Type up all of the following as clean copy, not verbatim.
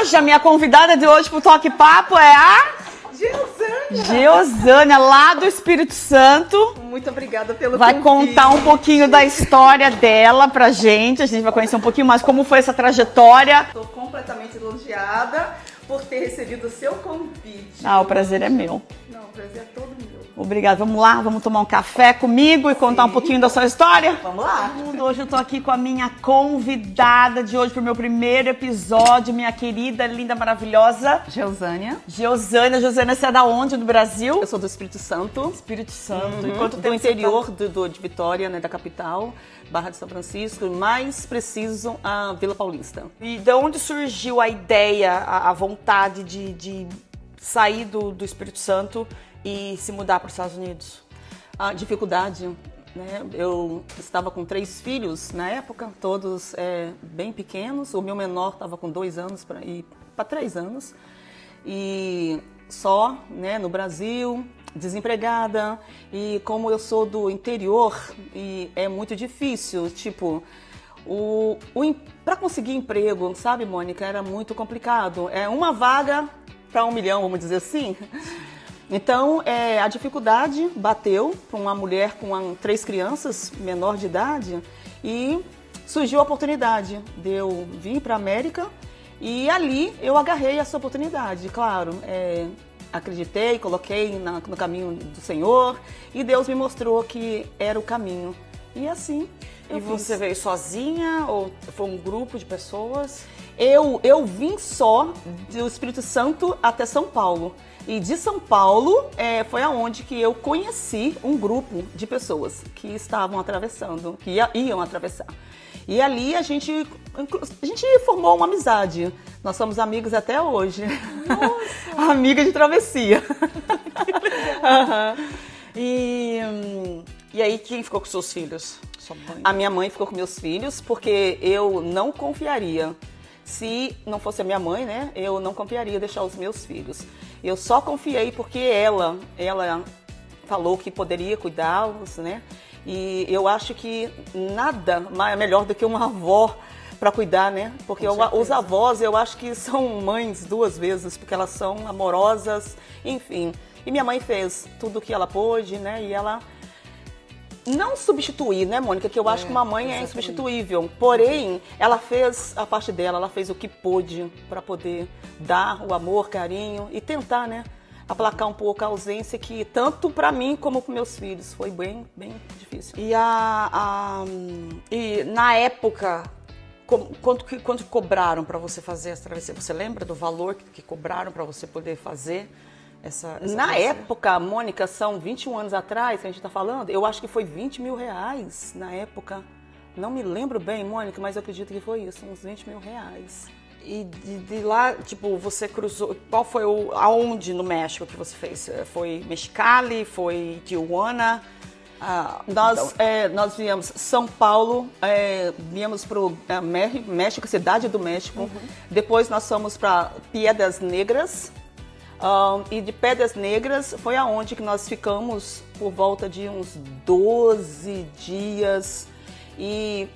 hoje, a minha convidada de hoje pro Toque Papo é a... Geosânia, lá do Espírito Santo. Muito obrigada pelo Vai convite. contar um pouquinho da história dela pra gente. A gente vai conhecer um pouquinho mais como foi essa trajetória. Estou completamente elogiada por ter recebido o seu convite. Ah, o prazer é meu. Não, o prazer é todo meu. Obrigada. Vamos lá, vamos tomar um café comigo e contar um pouquinho da sua história? Vamos lá. Hoje eu tô aqui com a minha convidada de hoje pro meu primeiro episódio, minha querida, linda, maravilhosa Geosânia. Geosânia. Geosânia, você é da onde do Brasil? Eu sou do Espírito Santo. Espírito Santo. E Quanto do tempo interior de Vitória, né, da capital, Barra de São Francisco, mais preciso, a Vila Paulista. E de onde surgiu a ideia, a vontade de sair do Espírito Santo e se mudar para os Estados Unidos? A dificuldade, né? Eu estava com 3 filhos na época, todos bem pequenos. O meu menor estava com 2 anos para ir para 3 anos. E só, né, no Brasil, desempregada. E como eu sou do interior, e é muito difícil, tipo... Para conseguir emprego, sabe, Mônica, era muito complicado. É uma vaga para 1 milhão, vamos dizer assim. Então, a dificuldade bateu para uma mulher com 3 crianças, menor de idade, e surgiu a oportunidade de eu vir para a América e ali eu agarrei essa oportunidade, claro. Acreditei, coloquei no caminho do Senhor e Deus me mostrou que era o caminho. E assim eu fiz. Você veio sozinha ou foi um grupo de pessoas? Eu vim só do Espírito Santo até São Paulo. E de São Paulo foi aonde que eu conheci um grupo de pessoas que estavam atravessando, que iam atravessar. E ali a gente formou uma amizade. Nós somos amigos até hoje. Nossa! Amiga de travessia. E aí, quem ficou com seus filhos? Sua mãe? A minha mãe ficou com meus filhos, porque eu não confiaria. Se não fosse a minha mãe, né, eu não confiaria deixar os meus filhos. Eu só confiei porque ela falou que poderia cuidá-los, né? E eu acho que nada é melhor do que uma avó para cuidar, né? Porque os avós, eu acho que são mães 2 vezes, porque elas são amorosas, enfim. E minha mãe fez tudo o que ela pôde, né? E ela não substituir, né, Mônica? Que eu acho que uma mãe é insubstituível. Porém, ela fez a parte dela, ela fez o que pôde para poder dar o amor, carinho e tentar, né, aplacar um pouco a ausência que tanto para mim como para meus filhos foi bem, bem difícil. E na época, quanto cobraram para você fazer essa travessia? Você lembra do valor que cobraram para você poder fazer? Na época, Mônica, são 21 anos atrás que a gente está falando, eu acho que foi 20 mil reais na época. Não me lembro bem, Mônica, mas eu acredito que foi isso, uns 20 mil reais. E de lá, tipo, você cruzou, qual foi aonde no México que você fez? Foi Mexicali, foi Tijuana? Nós viemos São Paulo, viemos para o México, Cidade do México. Depois nós fomos para Piedras Negras. E de Pedras Negras foi aonde que nós ficamos por volta de uns 12 dias e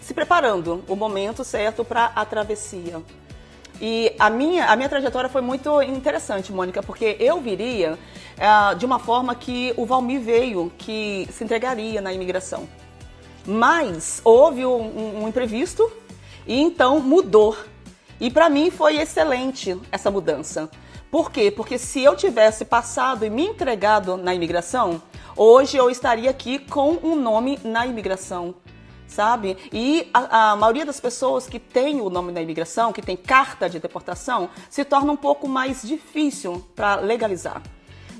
se preparando o momento certo para a travessia. E a minha trajetória foi muito interessante, Mônica, porque eu viria de uma forma que o Valmir veio, que se entregaria na imigração. Mas houve um imprevisto e então mudou. E para mim foi excelente essa mudança. Por quê? Porque se eu tivesse passado e me entregado na imigração, hoje eu estaria aqui com um nome na imigração, sabe? E a maioria das pessoas que tem o nome na imigração, que tem carta de deportação, se torna um pouco mais difícil para legalizar.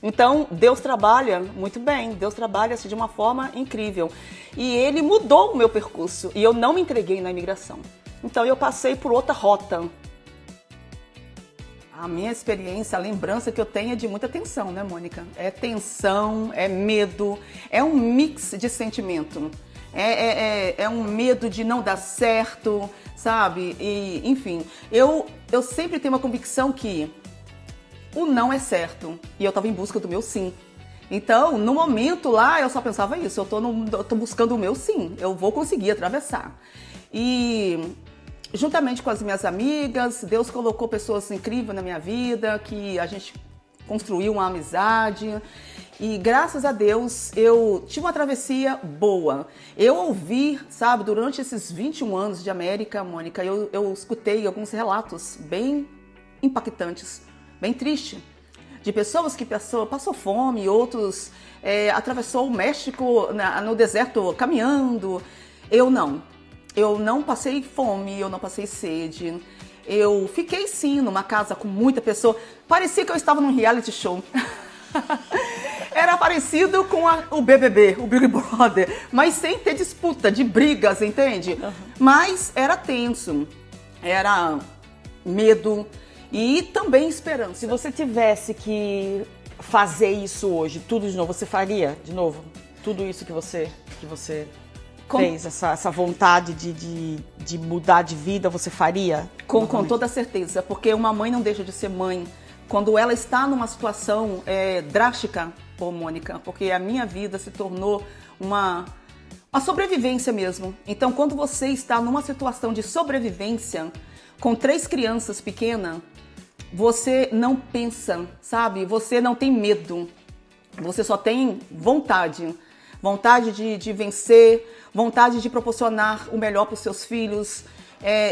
Então, Deus trabalha muito bem, Deus trabalha de uma forma incrível. E Ele mudou o meu percurso e eu não me entreguei na imigração. Então, eu passei por outra rota. A minha experiência, a lembrança que eu tenho é de muita tensão, né, Mônica? É tensão, é medo, é um mix de sentimento. É um medo de não dar certo, sabe? E, enfim, eu sempre tenho uma convicção que o não é certo. E eu estava em busca do meu sim. Então, no momento lá, eu só pensava isso. Eu tô buscando o meu sim. Eu vou conseguir atravessar. E juntamente com as minhas amigas, Deus colocou pessoas incríveis na minha vida, que a gente construiu uma amizade. E graças a Deus eu tive uma travessia boa. Eu ouvi, sabe, durante esses 21 anos de América, Mônica, eu escutei alguns relatos bem impactantes, bem tristes, de pessoas que passou fome, outros atravessou o México no deserto caminhando. Eu não passei fome, eu não passei sede. Eu fiquei sim numa casa com muita pessoa. Parecia que eu estava num reality show. Era parecido com o BBB, o Big Brother, mas sem ter disputa, de brigas, entende? Uhum. Mas era tenso, era medo e também esperança. Se você tivesse que fazer isso hoje, tudo de novo, você faria de novo? Tudo isso que você fez, essa vontade de mudar de vida, você faria? Com toda certeza, porque uma mãe não deixa de ser mãe quando ela está numa situação drástica, Mônica, porque a minha vida se tornou uma sobrevivência mesmo. Então, quando você está numa situação de sobrevivência, com 3 crianças pequenas, você não pensa, sabe? Você não tem medo, você só tem vontade. Vontade de vencer, vontade de proporcionar o melhor para os seus filhos,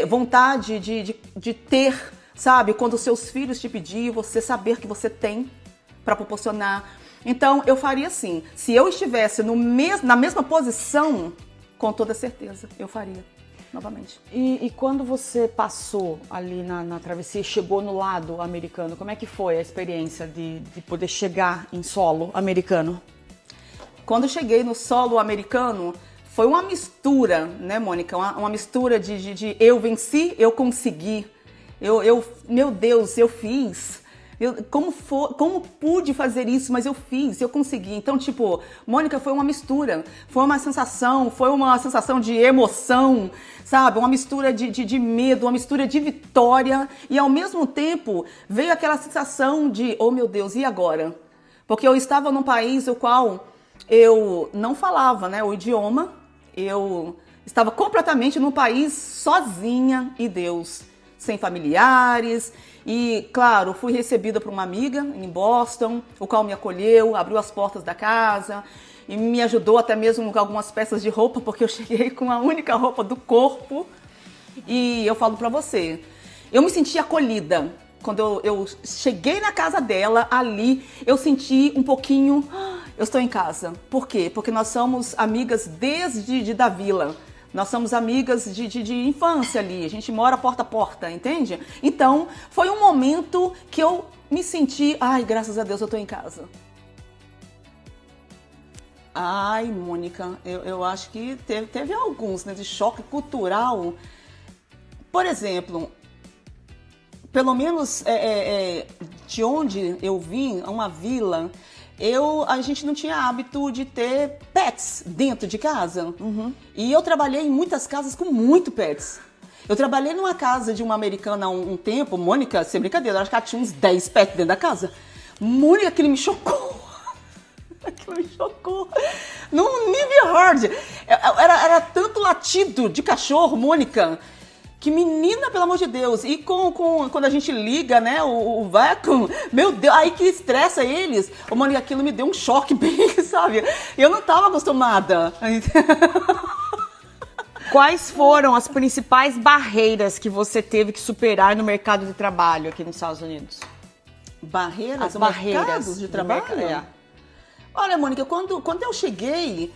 vontade de ter, sabe? Quando os seus filhos te pedirem, você saber que você tem para proporcionar. Então, eu faria assim. Se eu estivesse na mesma posição, com toda certeza, eu faria novamente. E quando você passou ali na travessia e chegou no lado americano, como é que foi a experiência de poder chegar em solo americano? Quando eu cheguei no solo americano, foi uma mistura, né, Mônica? Uma mistura de eu venci, eu consegui. Meu Deus, eu fiz. Como pude fazer isso, mas eu fiz, eu consegui. Então, tipo, Mônica, foi uma mistura. Foi uma sensação de emoção, sabe? Uma mistura de medo, uma mistura de vitória. E, ao mesmo tempo, veio aquela sensação de, oh, meu Deus, e agora? Porque eu estava num país o qual eu não falava, né, o idioma. Eu estava completamente num país sozinha e Deus, sem familiares. E, claro, fui recebida por uma amiga em Boston, o qual me acolheu, abriu as portas da casa e me ajudou até mesmo com algumas peças de roupa, porque eu cheguei com a única roupa do corpo. E eu falo pra você, eu me senti acolhida. Quando eu cheguei na casa dela, ali, eu senti um pouquinho, eu estou em casa. Por quê? Porque nós somos amigas desde da vila. Nós somos amigas de infância ali, a gente mora porta a porta, entende? Então, foi um momento que eu me senti, ai, graças a Deus eu tô em casa. Ai, Mônica, eu acho que teve alguns, né, de choque cultural. Por exemplo, pelo menos de onde eu vim, uma vila, a gente não tinha hábito de ter pets dentro de casa. Uhum. E eu trabalhei em muitas casas com muito pets. Eu trabalhei numa casa de uma americana há um tempo, Mônica, sem brincadeira, eu acho que ela tinha uns 10 pets dentro da casa. Mônica, aquilo me chocou. Aquilo me chocou. Num nível hard. Era tanto latido de cachorro, Mônica, que menina, pelo amor de Deus. E quando a gente liga, né, o vacuum, meu Deus, aí que estressa eles. Ô, Mônica, aquilo me deu um choque bem, sabe? Eu não estava acostumada. Quais foram as principais barreiras que você teve que superar no mercado de trabalho aqui nos Estados Unidos? Barreiras? As barreiras de trabalho? Olha, Mônica, quando eu cheguei,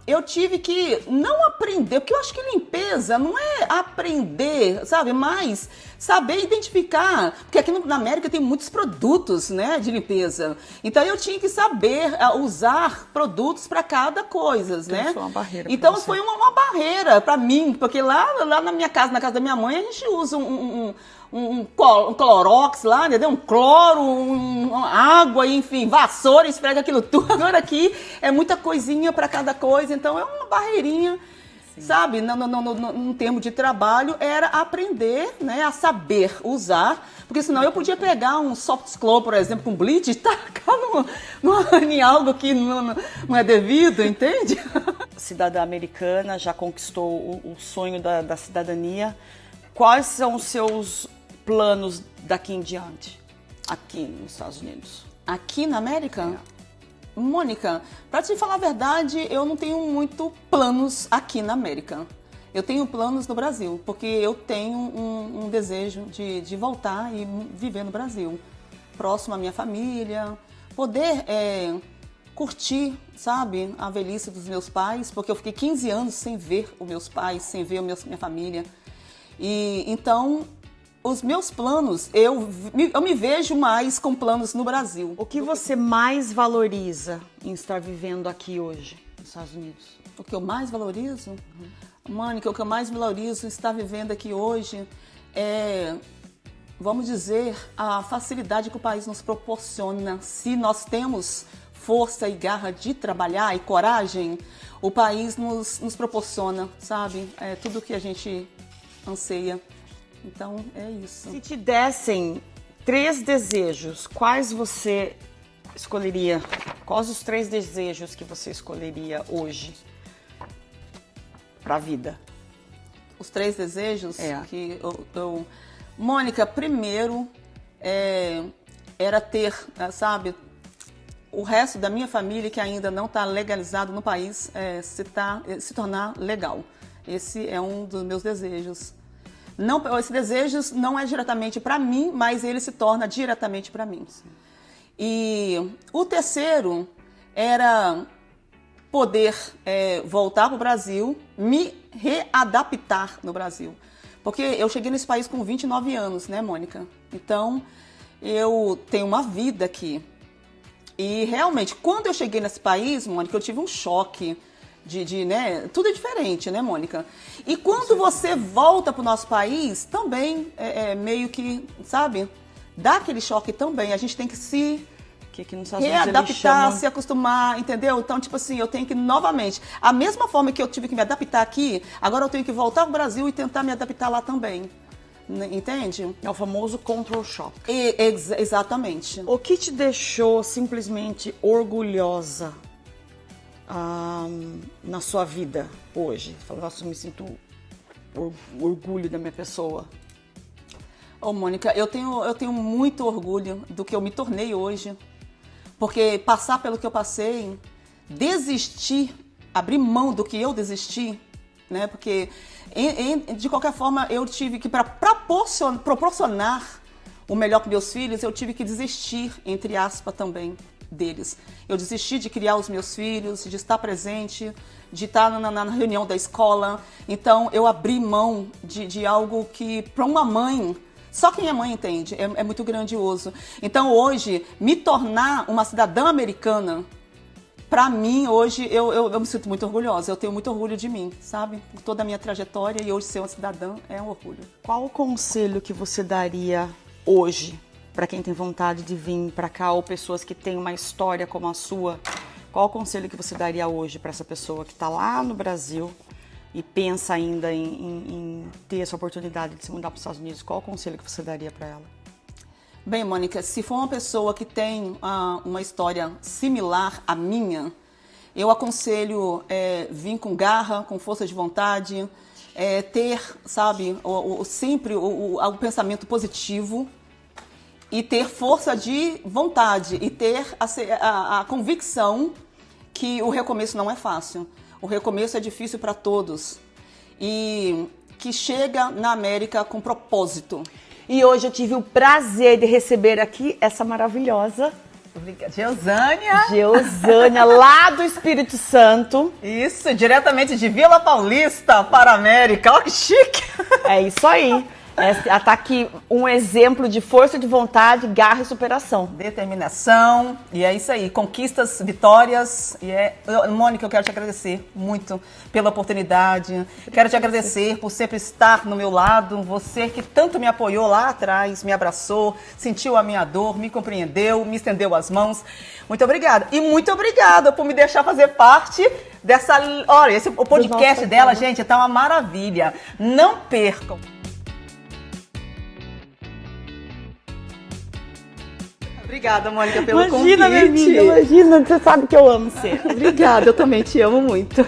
eu tive que não aprender, porque eu acho que limpeza não é aprender, sabe? Mas saber identificar, porque aqui na América tem muitos produtos, né, de limpeza. Então eu tinha que saber usar produtos para cada coisa, né? Foi uma barreira. Então foi uma barreira para mim, porque lá na minha casa, na casa da minha mãe, a gente usa um Clorox lá, entendeu? Um cloro, água, enfim, vassoura, esfrega aquilo tudo. Agora aqui é muita coisinha para cada coisa, então é uma barreirinha. sabe, no termo de trabalho, era aprender, né, a saber usar, porque senão eu podia pegar um soft glow, por exemplo, com bleach e tacar em algo que não é devido, entende? Cidadã americana, já conquistou o sonho da cidadania. Quais são os seus planos daqui em diante, aqui nos Estados Unidos? Aqui na América? Mônica, para te falar a verdade, eu não tenho muito planos aqui na América. Eu tenho planos no Brasil, porque eu tenho um desejo de voltar e viver no Brasil, próximo à minha família, poder curtir, sabe, a velhice dos meus pais, porque eu fiquei 15 anos sem ver os meus pais, sem ver minha família. E então, os meus planos, eu me vejo mais com planos no Brasil. O que você mais valoriza em estar vivendo aqui hoje, nos Estados Unidos? O que eu mais valorizo? Mônica, o que eu mais valorizo em estar vivendo aqui hoje é, vamos dizer, a facilidade que o país nos proporciona. Se nós temos força e garra de trabalhar e coragem, o país nos proporciona, sabe? É tudo o que a gente anseia. Então, é isso. Se te dessem 3 desejos, quais você escolheria? Quais os 3 desejos que você escolheria hoje para a vida? Os 3 desejos que eu... Mônica, primeiro era ter, sabe, o resto da minha família que ainda não está legalizado no país se tornar legal. Esse é um dos meus desejos. Não, esse desejo não é diretamente para mim, mas ele se torna diretamente para mim. Sim. E o terceiro era poder voltar para o Brasil, me readaptar no Brasil. Porque eu cheguei nesse país com 29 anos, né, Mônica? Então, eu tenho uma vida aqui. E realmente, quando eu cheguei nesse país, Mônica, eu tive um choque. Né? Tudo é diferente, né, Mônica? E quando você volta para o nosso país, também meio que, sabe, dá aquele choque também. A gente tem que se readaptar, se acostumar, entendeu? Então, tipo assim, eu tenho que novamente, a mesma forma que eu tive que me adaptar aqui, agora eu tenho que voltar ao Brasil e tentar me adaptar lá também. Entende? É o famoso control shock. Exatamente. O que te deixou simplesmente orgulhosa na sua vida hoje? Fala, nossa, eu me sinto orgulho da minha pessoa. Ô, Mônica, eu tenho muito orgulho do que eu me tornei hoje, porque passar pelo que eu passei, desistir, abrir mão do que eu desisti, né? Porque de qualquer forma eu tive que, para proporcionar o melhor para meus filhos, eu tive que desistir, entre aspas, também deles. Eu desisti de criar os meus filhos, de estar presente, de estar na reunião da escola. Então, eu abri mão de algo que, para uma mãe, só quem é mãe entende, é muito grandioso. Então, hoje, me tornar uma cidadã americana, para mim, hoje, eu me sinto muito orgulhosa. Eu tenho muito orgulho de mim, sabe? Por toda a minha trajetória, e hoje ser uma cidadã é um orgulho. Qual o conselho que você daria hoje para quem tem vontade de vir para cá, ou pessoas que têm uma história como a sua? Qual o conselho que você daria hoje para essa pessoa que está lá no Brasil e pensa ainda em ter essa oportunidade de se mudar para os Estados Unidos? Qual o conselho que você daria para ela? Bem, Mônica, se for uma pessoa que tem uma história similar à minha, eu aconselho vir com garra, com força de vontade, ter, sabe, sempre o pensamento positivo, e ter força de vontade e ter a convicção que o recomeço não é fácil. O recomeço é difícil para todos. E que chega na América com propósito. E hoje eu tive o prazer de receber aqui essa maravilhosa Geosânia, lá do Espírito Santo. Isso, diretamente de Vila Paulista para a América. Olha que chique! É isso aí. Ela tá aqui um exemplo de força de vontade, garra e superação. Determinação, e é isso aí, conquistas, vitórias. Mônica, eu quero te agradecer muito pela oportunidade. Quero te agradecer por sempre estar no meu lado. Você que tanto me apoiou lá atrás, me abraçou, sentiu a minha dor, me compreendeu, me estendeu as mãos. Muito obrigada. E muito obrigada por me deixar fazer parte dessa... Olha, o podcast dela, gente, tá uma maravilha. Não percam. Obrigada, Mônica, pelo convite. Imagina, minha amiga, imagina. Você sabe que eu amo você. Obrigada, eu também te amo muito.